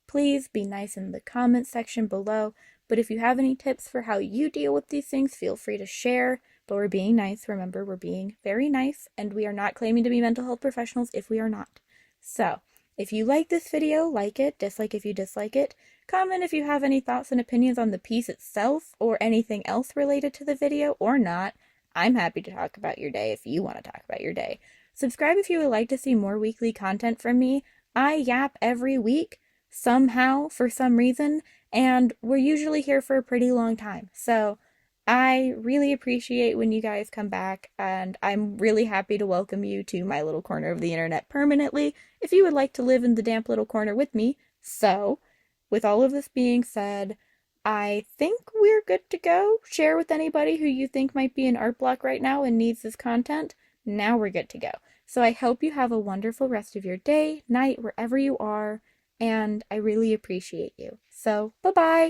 please be nice in the comments section below. But if you have any tips for how you deal with these things, feel free to share. But we're being nice. Remember, we're being very nice, and we are not claiming to be mental health professionals if we are not. So if you like this video, like it, dislike if you dislike it. Comment if you have any thoughts and opinions on the piece itself or anything else related to the video or not. I'm happy to talk about your day if you want to talk about your day. Subscribe if you would like to see more weekly content from me. I yap every week, somehow, for some reason, and we're usually here for a pretty long time. So I really appreciate when you guys come back, and I'm really happy to welcome you to my little corner of the internet permanently if you would like to live in the damp little corner with me. So, with all of this being said, I think we're good to go. Share with anybody who you think might be in art block right now and needs this content. Now we're good to go. So I hope you have a wonderful rest of your day, night, wherever you are, and I really appreciate you. So, bye-bye!